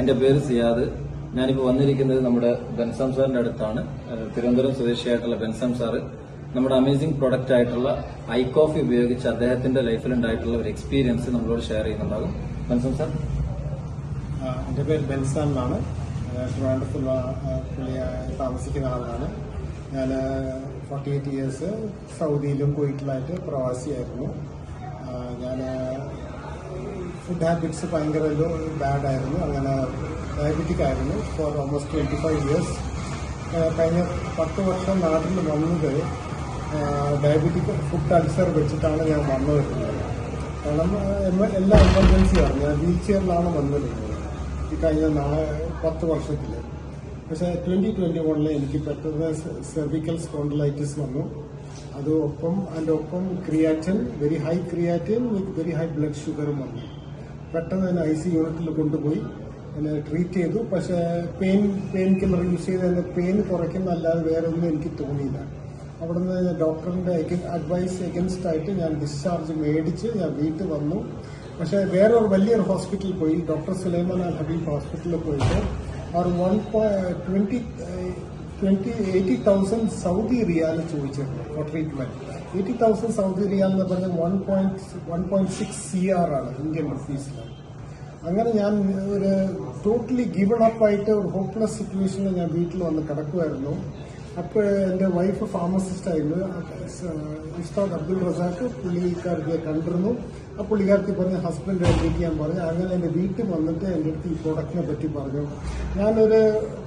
എൻ്റെ പേര് സിയാദ്. ഞാനിപ്പോൾ വന്നിരിക്കുന്നത് നമ്മുടെ ബെൻസാം സാറിന്റെ അടുത്താണ്. തിരുവനന്തപുരം സ്വദേശിയായിട്ടുള്ള ബെൻസാം സാറ് നമ്മുടെ അമേസിംഗ് പ്രൊഡക്റ്റ് ആയിട്ടുള്ള ഐ കോഫി ഉപയോഗിച്ച് അദ്ദേഹത്തിന്റെ ലൈഫിൽ ഉണ്ടായിട്ടുള്ള ഒരു എക്സ്പീരിയൻസ് നമ്മളോട് ഷെയർ ചെയ്യുന്നുണ്ടാകും. ബെൻസാം സാർ. എൻ്റെ പേര് ബെൻസാം എന്നാണ്. ട്രിവാൻഡ്രത്തിൽ താമസിക്കുന്ന ആളാണ്. ഞാൻ 48 ഇയേഴ്സ് സൗദിയിലും കുവൈറ്റിലായിട്ട് പ്രവാസിയായിരുന്നു. ഞാൻ ഫുഡ് ഹാബിറ്റ്സ് ഭയങ്കര ബാഡായിരുന്നു. അങ്ങനെ ഡയബറ്റിക് ആയിരുന്നു ഫോർ ഓൾമോസ്റ്റ് 25 ഇയേഴ്സ്. കഴിഞ്ഞ 10 വർഷം നാട്ടിൽ വന്നത് ഡയബറ്റിക് ഫുഡ് അൾസർ വെച്ചിട്ടാണ് ഞാൻ വന്നു വരുന്നത്. കാരണം എല്ലാ എമർജൻസി ആണ്. ഞാൻ വീൽ ചെയറിലാണ് വന്നിരുന്നത് ഈ കഴിഞ്ഞ 10 വർഷത്തിൽ. പക്ഷേ 2021 എനിക്ക് പെട്ടെന്ന് സെർവിക്കൽ സ്പോണ്ടിലൈറ്റിസ് വന്നു. അതിൻ്റെ ഒപ്പം creatine, very high creatine with very high blood ഷുഗറും വന്നു. പെട്ടെന്ന് തന്നെ IC യൂണിറ്റിൽ കൊണ്ടുപോയി എന്നെ ട്രീറ്റ് ചെയ്തു. പക്ഷേ പെയിൻ കില്ലർ യൂസ് ചെയ്ത് എൻ്റെ പെയിൻ കുറയ്ക്കുന്നല്ലാതെ വേറെ ഒന്നും എനിക്ക് തോന്നിയില്ല. അവിടുന്ന് ഡോക്ടറിൻ്റെ അഡ്വൈസ് എഗൻസ്റ്റ് ആയിട്ട് ഞാൻ ഡിസ്ചാർജ് മേടിച്ച് ഞാൻ വീട്ടിൽ വന്നു. പക്ഷേ വേറൊരു വലിയൊരു ഹോസ്പിറ്റലിൽ പോയി, ഡോക്ടർ സുലൈമാൻ അൽ ഹബീബ് ഹോസ്പിറ്റലിൽ പോയിട്ട് അവർ 80,000 സൗദി റിയാൽ ചോദിച്ചിരുന്നു ഫോർ ട്രീറ്റ്മെന്റ്. 80,000 സൗദി റിയാൽ എന്ന് പറഞ്ഞാൽ 1.6 CR ആണ് ഇന്ത്യൻ റുപ്പീസിലാണ്. അങ്ങനെ ഞാൻ ഒരു ടോട്ടലി ഗിവൺ അപ്പ് ആയിട്ട് ഒരു ഹോപ്പ്ലെസ് സിറ്റുവേഷനിൽ ഞാൻ വീട്ടിൽ വന്ന് കിടക്കുമായിരുന്നു. അപ്പോൾ എൻ്റെ വൈഫ് ഫാർമസിസ്റ്റ് ആയിരുന്നു, ഉസ്താദ് അബ്ദുൾ റസാഖ്. പുള്ളിക്കാർക്ക് കണ്ടിരുന്നു. ആ പുള്ളിക്കാർക്ക് പറഞ്ഞ് ഹസ്ബൻഡ് മീറ്റ് ചെയ്യാൻ പറഞ്ഞു. അങ്ങനെ എൻ്റെ വീട്ടിൽ വന്നിട്ട് എൻ്റെ അടുത്ത് ഈ പ്രോഡക്റ്റിനെ പറ്റി പറഞ്ഞു. ഞാനൊരു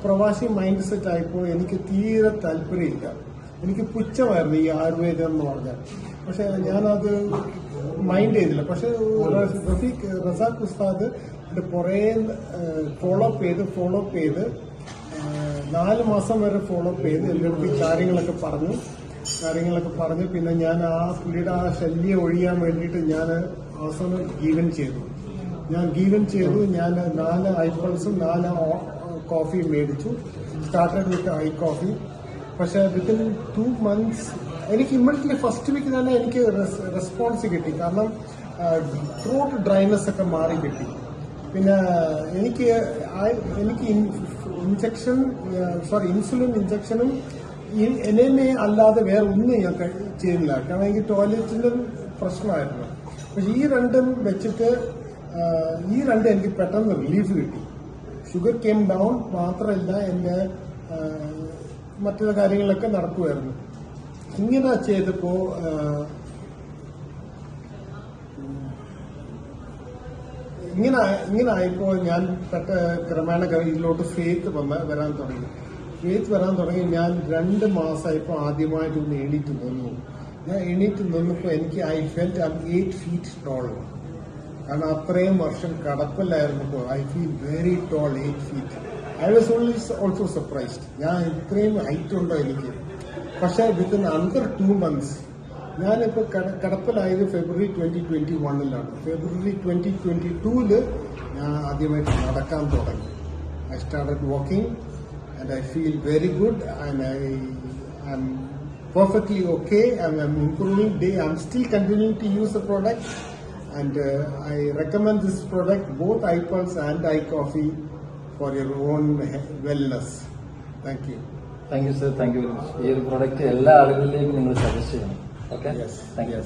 പ്രവാസി മൈൻഡ് സെറ്റ് ആയപ്പോൾ എനിക്ക് തീരെ താല്പര്യമില്ല. എനിക്ക് പുച്ഛമായിരുന്നു ഈ ആയുർവേദം എന്ന് പറഞ്ഞാൽ. പക്ഷെ ഞാനത് മൈൻഡ് ചെയ്തില്ല. പക്ഷെ റസാഖ് ഉസ്താദ് എൻ്റെ പുറകെ ഫോളോ അപ്പ് ചെയ്ത് 4 മാസം വരെ ഫോളോ അപ്പ് ചെയ്ത് എൻ്റെ അടുത്ത് കാര്യങ്ങളൊക്കെ പറഞ്ഞു. പിന്നെ ഞാൻ ആ പുള്ളിയുടെ ആ ശല്യം ഒഴിയാൻ വേണ്ടിയിട്ട് ഞാൻ അവസാനം ഗീവൻ ചെയ്തു. ഞാൻ 4 ഐപ്പിൾസും 4 കോഫിയും മേടിച്ചു. Started with I coffee. പക്ഷെ വിത്തിൻ 2 months എനിക്ക് ഇമ്മീഡിയറ്റ്ലി ഫസ്റ്റ് വീക്ക് തന്നെ എനിക്ക് റെസ്പോൺസ് കിട്ടി. കാരണം ത്രോട്ട് ഡ്രൈനെസ് ഒക്കെ മാറി കിട്ടി. പിന്നെ എനിക്ക് ഇൻസുലിൻ ഇഞ്ചക്ഷനും എന്നെ അല്ലാതെ വേറെ ഒന്നും ഞാൻ ചെയ്തില്ല. കാരണം എനിക്ക് ടോയ്ലറ്റിന്റെ പ്രശ്നമായിരുന്നു. പക്ഷെ ഈ രണ്ടും വെച്ചിട്ട് എനിക്ക് പെട്ടെന്ന് റിലീഫ് കിട്ടി. Sugar came down. മാത്രമല്ല എൻ്റെ മറ്റുള്ള കാര്യങ്ങളൊക്കെ നടക്കുമായിരുന്നു. ഇങ്ങനെ ചെയ്തപ്പോ ഇങ്ങനെ ആയപ്പോൾ ഞാൻ ക്രമേണ ഇതിലോട്ട് ഫെയ്ത്ത് വരാൻ തുടങ്ങി. ഞാൻ 2 മാസമായപ്പോൾ ആദ്യമായിട്ടൊന്ന് എണീറ്റ് നിന്നു. ഞാൻ എണീറ്റ് നിന്നപ്പോൾ എനിക്ക് I felt I 8 feet tall. കാരണം അത്രയും വർഷം കടപ്പിലായിരുന്നപ്പോൾ I feel very tall, 8 feet. I was also surprised. ഞാൻ ഇത്രയും ഹൈറ്റ് ഉണ്ടോ എനിക്ക്. പക്ഷേ വിത്തിൻ അണ്ടർ 2 months ഞാനിപ്പോൾ കിടപ്പിലായത് ഫെബ്രുവരി 2021 ഫെബ്രുവരി 2022 ഞാൻ ആദ്യമായിട്ട് നടക്കാൻ തുടങ്ങി. I started walking and I feel very good and I am perfectly okay. I am improving day. I am still continuing to use the product and I recommend this product both I pulse and I coffee for your own wellness. Thank you sir. Thank you very much. ഈ ഒരു product എല്ലാ ആളുകളിലേക്കും നിങ്ങൾ suggest ചെയ്യണം. Okay? Yes. Thank you.